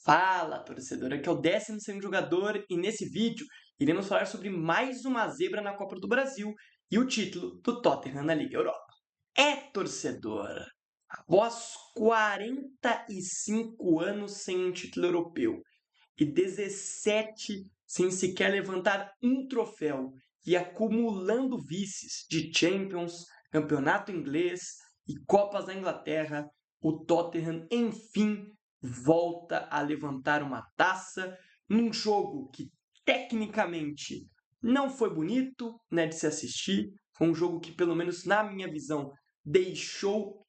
Fala, torcedor! Aqui é o 12º jogador e nesse vídeo iremos falar sobre mais uma zebra na Copa do Brasil e o título do Tottenham na Liga Europa. Torcedor! Após 45 anos sem um título europeu e 17 sem sequer levantar um troféu e acumulando vices de Champions, Campeonato Inglês e Copas da Inglaterra, o Tottenham enfim volta a levantar uma taça num jogo que tecnicamente não foi bonito, né, de se assistir. Foi um jogo que, pelo menos na minha visão, deixou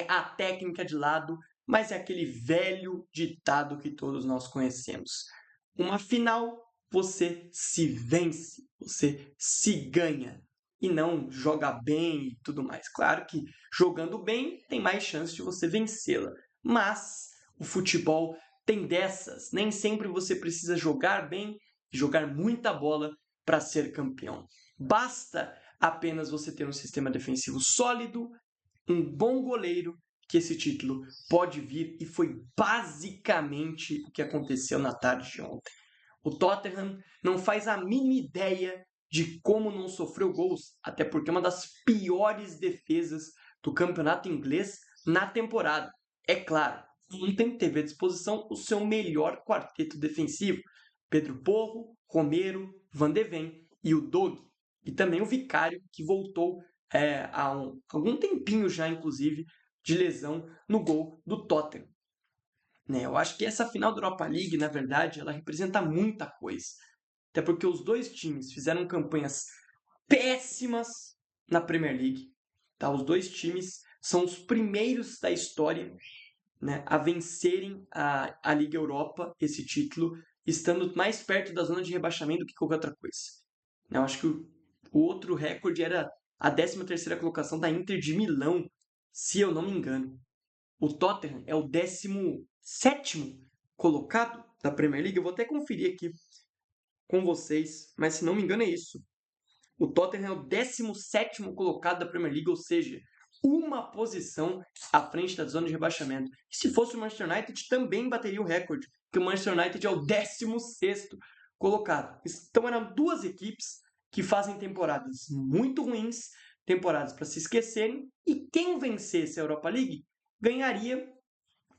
a técnica de lado, mas é aquele velho ditado que todos nós conhecemos. Uma final, você se vence, você se ganha e não joga bem e tudo mais. Claro que jogando bem tem mais chance de você vencê-la, mas o futebol tem dessas. Nem sempre você precisa jogar bem e jogar muita bola para ser campeão. Basta apenas você ter um sistema defensivo sólido, um bom goleiro, que esse título pode vir, e foi basicamente o que aconteceu na tarde de ontem. O Tottenham não faz a mínima ideia de como não sofreu gols, até porque é uma das piores defesas do campeonato inglês na temporada. É claro, ontem teve à disposição o seu melhor quarteto defensivo: Pedro Porro, Romero, Van de Ven e o Dogue, e também o Vicário, que voltou há algum tempinho já, inclusive, de lesão no gol do Tottenham. Né? Eu acho que essa final da Europa League, na verdade, ela representa muita coisa. Até porque os dois times fizeram campanhas péssimas na Premier League. Tá? Os dois times são os primeiros da história, né, a vencerem a Liga Europa, esse título, estando mais perto da zona de rebaixamento do que qualquer outra coisa. Eu acho que o outro recorde era a 13ª colocação da Inter de Milão, se eu não me engano. O Tottenham é o 17º colocado da Premier League. Eu vou até conferir aqui com vocês, mas se não me engano é isso. O Tottenham é o 17º colocado da Premier League, ou seja, uma posição à frente da zona de rebaixamento. E se fosse o Manchester United, também bateria o recorde, porque o Manchester United é o 16º colocado. Então eram duas equipes que fazem temporadas muito ruins, temporadas para se esquecerem, e quem vencesse a Europa League ganharia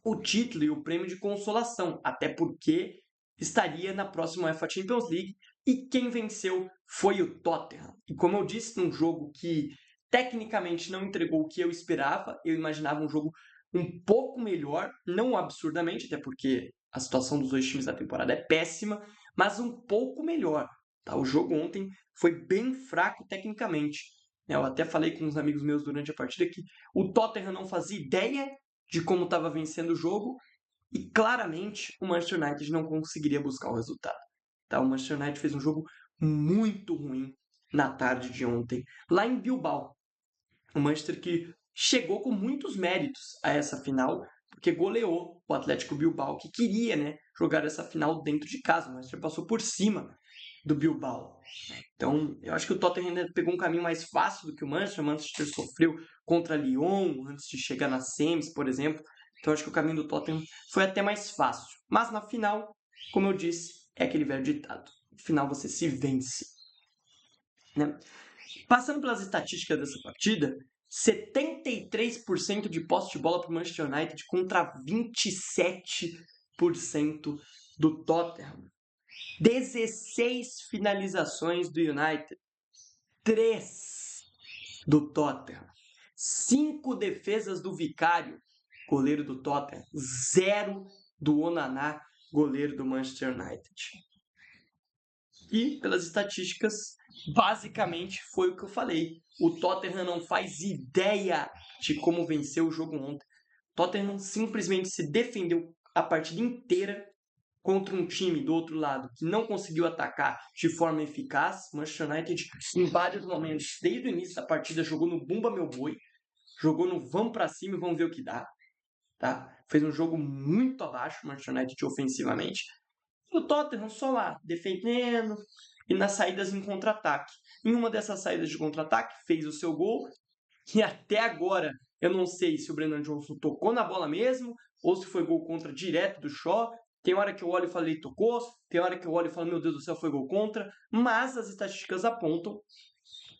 o título e o prêmio de consolação, até porque estaria na próxima UEFA Champions League, e quem venceu foi o Tottenham. E como eu disse, num jogo que tecnicamente não entregou o que eu esperava, eu imaginava um jogo um pouco melhor, não absurdamente, até porque a situação dos dois times da temporada é péssima, mas um pouco melhor. Tá? O jogo ontem foi bem fraco tecnicamente. Eu até falei com uns amigos meus durante a partida que o Tottenham não fazia ideia de como estava vencendo o jogo, e claramente o Manchester United não conseguiria buscar o resultado. Tá? O Manchester United fez um jogo muito ruim na tarde de ontem, lá em Bilbao. O Manchester que chegou com muitos méritos a essa final, porque goleou o Atlético Bilbao, que queria, né, jogar essa final dentro de casa. O Manchester passou por cima do Bilbao. Então, eu acho que o Tottenham ainda pegou um caminho mais fácil do que o Manchester. O Manchester sofreu contra Lyon antes de chegar na semis, por exemplo. Então, eu acho que o caminho do Tottenham foi até mais fácil. Mas na final, como eu disse, é aquele velho ditado: no final você se vence. Né? Passando pelas estatísticas dessa partida, 73% de posse de bola para o Manchester United contra 27% do Tottenham. 16 finalizações do United, 3 do Tottenham. 5 defesas do Vicário, goleiro do Tottenham. 0 do Onana, goleiro do Manchester United. E, pelas estatísticas, basicamente foi o que eu falei. O Tottenham não faz ideia de como venceu o jogo ontem. O Tottenham simplesmente se defendeu a partida inteira contra um time do outro lado que não conseguiu atacar de forma eficaz. O Manchester United, em vários momentos, desde o início da partida, jogou no Bumba Meu Boi, jogou no vamos pra cima e vamos ver o que dá. Tá? Fez um jogo muito abaixo o Manchester United ofensivamente. E o Tottenham só lá, defendendo e nas saídas em contra-ataque. Em uma dessas saídas de contra-ataque, fez o seu gol, e até agora eu não sei se o Brennan Johnson tocou na bola mesmo, ou se foi gol contra direto do Shaw, Tem hora que eu olho e falo, ele tocou, tem hora que eu olho e falo, meu Deus do céu, foi gol contra, mas as estatísticas apontam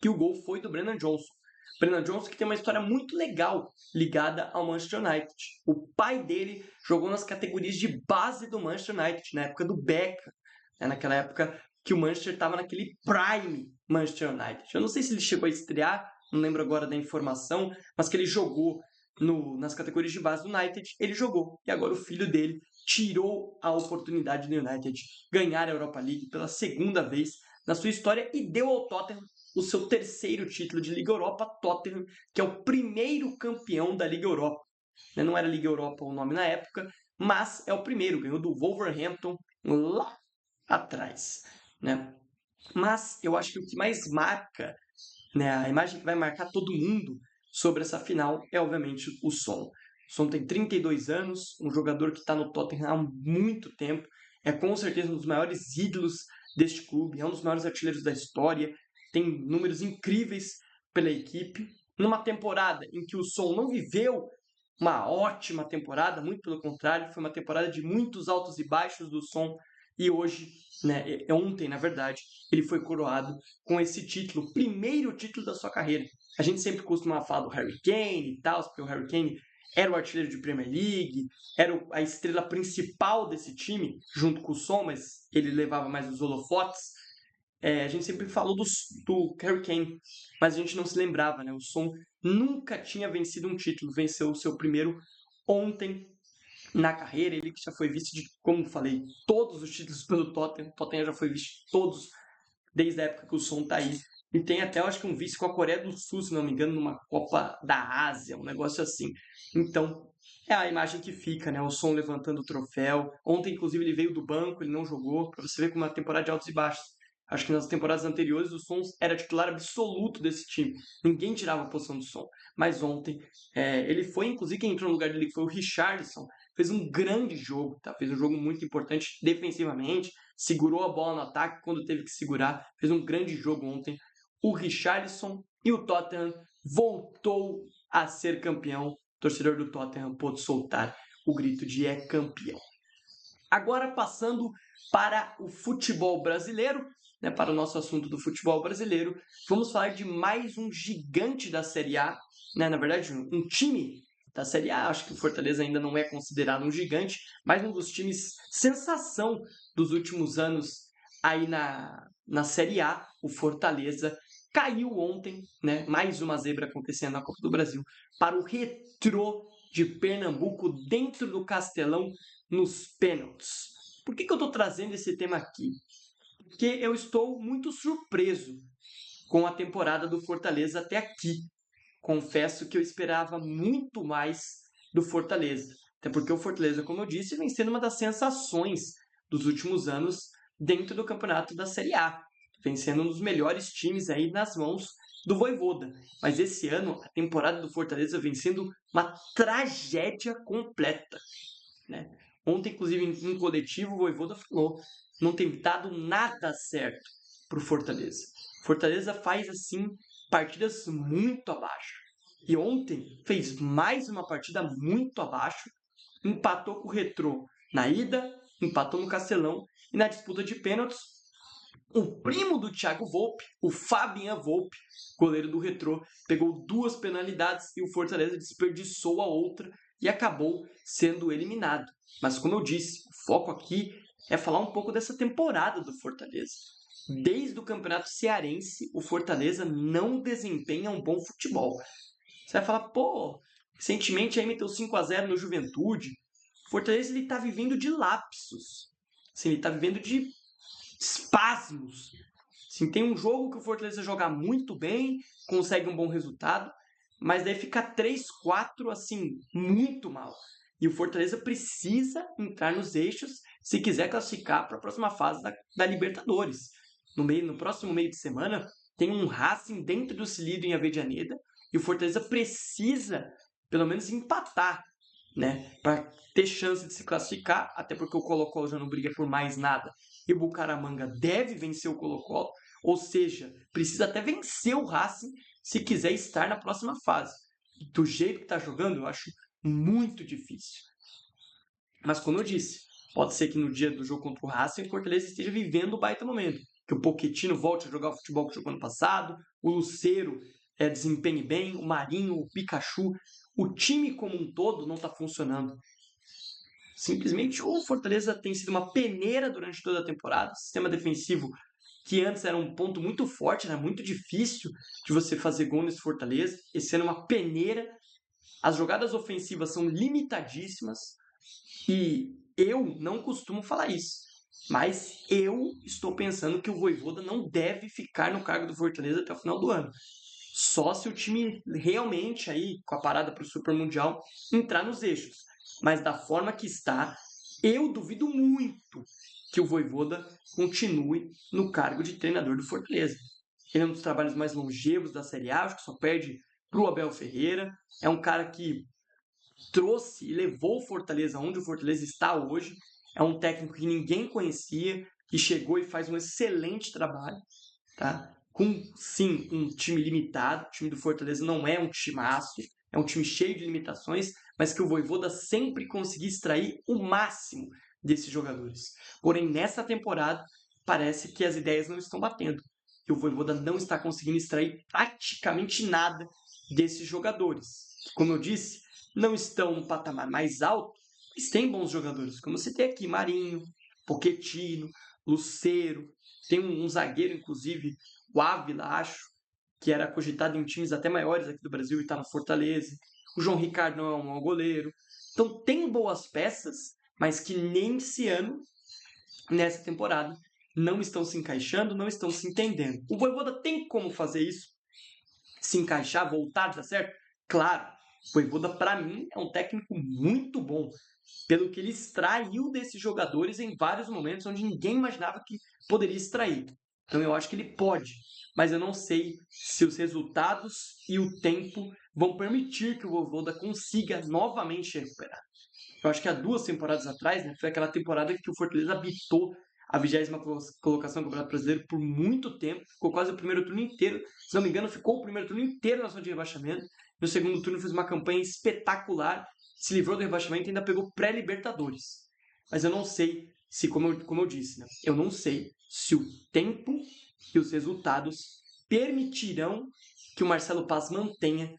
que o gol foi do Brennan Johnson. Brennan Johnson que tem uma história muito legal ligada ao Manchester United. O pai dele jogou nas categorias de base do Manchester United, na época do Beckham, né? Naquela época que o Manchester estava naquele prime Manchester United. Eu não sei se ele chegou a estrear, não lembro agora da informação, mas que ele jogou nas categorias de base do United, ele jogou. E agora o filho dele tirou a oportunidade do United ganhar a Europa League pela segunda vez na sua história e deu ao Tottenham o seu terceiro título de Liga Europa. Tottenham, que é o primeiro campeão da Liga Europa. Não era Liga Europa o nome na época, mas é o primeiro, ganhou do Wolverhampton lá atrás, né? Mas eu acho que o que mais marca, né, a imagem que vai marcar todo mundo sobre essa final é, obviamente, o Son. O Son tem 32 anos, um jogador que está no Tottenham há muito tempo, é com certeza um dos maiores ídolos deste clube, é um dos maiores artilheiros da história, tem números incríveis pela equipe. Numa temporada em que o Son não viveu uma ótima temporada, muito pelo contrário, foi uma temporada de muitos altos e baixos do Son, e hoje, né, ontem, na verdade, ele foi coroado com esse título, o primeiro título da sua carreira. A gente sempre costuma falar do Harry Kane e tal, porque o Harry Kane era o artilheiro de Premier League, era a estrela principal desse time, junto com o Son, mas ele levava mais os holofotes. A gente sempre falou do Harry Kane, mas a gente não se lembrava, né? O Son nunca tinha vencido um título, venceu o seu primeiro ontem na carreira, ele que já foi vice de, como falei, todos os títulos pelo Tottenham. O Tottenham já foi vice de todos desde a época que o Son tá aí. E tem até, eu acho que um vice com a Coreia do Sul, se não me engano, numa Copa da Ásia, um negócio assim. Então, é a imagem que fica, né? O Son levantando o troféu. Ontem, inclusive, ele veio do banco, ele não jogou, para você ver como é uma temporada de altos e baixos. Acho que nas temporadas anteriores o Son era titular absoluto desse time. Ninguém tirava a posição do Son. Mas ontem, ele foi, inclusive, quem entrou no lugar dele foi o Richarlison. Fez um grande jogo, tá? Fez um jogo muito importante defensivamente, segurou a bola no ataque quando teve que segurar, fez um grande jogo ontem. O Richarlison e o Tottenham voltou a ser campeão. O torcedor do Tottenham pôde soltar o grito de é campeão. Agora passando para o futebol brasileiro, né, para o nosso assunto do futebol brasileiro, vamos falar de mais um gigante da Série A, né, na verdade um time da Série A. Acho que o Fortaleza ainda não é considerado um gigante, mas um dos times sensação dos últimos anos aí na Série A. O Fortaleza caiu ontem, né, mais uma zebra acontecendo na Copa do Brasil, para o Retrô de Pernambuco dentro do Castelão nos pênaltis. Por que eu estou trazendo esse tema aqui? Porque eu estou muito surpreso com a temporada do Fortaleza até aqui. Confesso que eu esperava muito mais do Fortaleza. Até porque o Fortaleza, como eu disse, vem sendo uma das sensações dos últimos anos dentro do campeonato da Série A. Vem sendo um dos melhores times aí nas mãos do Vojvoda. Mas esse ano, a temporada do Fortaleza vem sendo uma tragédia completa, né? Ontem, inclusive, em coletivo, o Vojvoda falou: não tem dado nada certo para o Fortaleza. Fortaleza faz, assim, partidas muito abaixo. E ontem fez mais uma partida muito abaixo, empatou com o Retrô na ida, empatou no Castelão, e na disputa de pênaltis, o primo do Thiago Volpe, o Fabian Volpe, goleiro do Retrô, pegou 2 penalidades e o Fortaleza desperdiçou a outra e acabou sendo eliminado. Mas como eu disse, o foco aqui é falar um pouco dessa temporada do Fortaleza. Desde o Campeonato Cearense, o Fortaleza não desempenha um bom futebol. Você vai falar, pô, recentemente aí meteu 5-0 no Juventude. O Fortaleza ele tá vivendo de lapsos. Assim, ele tá vivendo de espasmos. Assim, tem um jogo que o Fortaleza joga muito bem, consegue um bom resultado, mas daí fica 3-4, assim, muito mal. E o Fortaleza precisa entrar nos eixos se quiser classificar para a próxima fase da Libertadores. No próximo meio de semana, tem um Racing dentro do Cilindro em Avejaneda, e o Fortaleza precisa, pelo menos, empatar, né, para ter chance de se classificar, até porque o Colo-Colo já não briga por mais nada. E o Bucaramanga deve vencer o Colo-Colo, ou seja, precisa até vencer o Racing se quiser estar na próxima fase. Do jeito que está jogando, eu acho muito difícil. Mas como eu disse, Pode ser que no dia do jogo contra o Racing, o Fortaleza esteja vivendo um baita momento. Que o Pochettino volte a jogar o futebol que jogou ano passado, o Lucero desempenhe bem, o Marinho, o Pikachu. O time como um todo não está funcionando. Simplesmente o Fortaleza tem sido uma peneira durante toda a temporada. O sistema defensivo, que antes era um ponto muito forte, era muito difícil de você fazer gol nesse Fortaleza. Esse ano é uma peneira. As jogadas ofensivas são limitadíssimas. E eu não costumo falar isso. Mas eu estou pensando que o Vojvoda não deve ficar no cargo do Fortaleza até o final do ano. Só se o time realmente, aí, com a parada para o Super Mundial, entrar nos eixos. Mas da forma que está, eu duvido muito que o Vojvoda continue no cargo de treinador do Fortaleza. Ele é um dos trabalhos mais longevos da Série A, acho que só perde para o Abel Ferreira. É um cara que trouxe e levou o Fortaleza onde o Fortaleza está hoje. É um técnico que ninguém conhecia, que chegou e faz um excelente trabalho, tá? Com, sim, um time limitado. O time do Fortaleza não é um timaço, é um time cheio de limitações, mas que o Vojvoda sempre conseguiu extrair o máximo desses jogadores. Porém, nessa temporada, parece que as ideias não estão batendo. E o Vojvoda não está conseguindo extrair praticamente nada desses jogadores. Como eu disse, não estão no patamar mais alto, mas tem bons jogadores, como você tem aqui Marinho, Pochettino, Lucero, tem um zagueiro, inclusive, o Ávila, acho, que era cogitado em times até maiores aqui do Brasil e está no Fortaleza. O João Ricardo não é um mau goleiro. Então tem boas peças, mas que nem esse ano, nessa temporada, não estão se encaixando, não estão se entendendo. O Vojvoda tem como fazer isso? Se encaixar, voltar a dar certo? Claro. O Vojvoda, para mim, é um técnico muito bom, pelo que ele extraiu desses jogadores em vários momentos onde ninguém imaginava que poderia extrair. Então eu acho que ele pode, mas eu não sei se os resultados e o tempo vão permitir que o Vojvoda consiga novamente recuperar. Eu acho que há 2 temporadas atrás, né, foi aquela temporada que o Fortaleza habitou a 20ª colocação do Campeonato Brasileiro por muito tempo, ficou quase o primeiro turno inteiro, se não me engano, ficou o primeiro turno inteiro na zona de rebaixamento. No segundo turno fez uma campanha espetacular, se livrou do rebaixamento e ainda pegou pré-Libertadores. Mas eu não sei se, como eu disse, né, eu não sei se o tempo e os resultados permitirão que o Marcelo Paz mantenha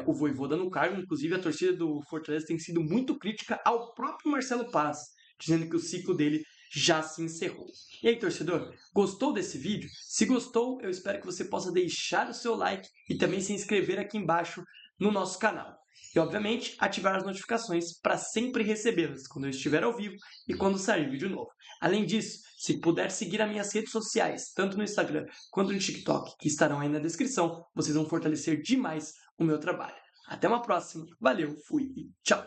o Vojvoda no cargo. Inclusive, a torcida do Fortaleza tem sido muito crítica ao próprio Marcelo Paz, dizendo que o ciclo dele já se encerrou. E aí, torcedor, gostou desse vídeo? Se gostou, eu espero que você possa deixar o seu like e também se inscrever aqui embaixo no nosso canal. E, obviamente, ativar as notificações para sempre recebê-las quando eu estiver ao vivo e quando sair vídeo novo. Além disso, se puder seguir as minhas redes sociais, tanto no Instagram quanto no TikTok, que estarão aí na descrição, vocês vão fortalecer demais o meu trabalho. Até uma próxima, valeu, fui e tchau!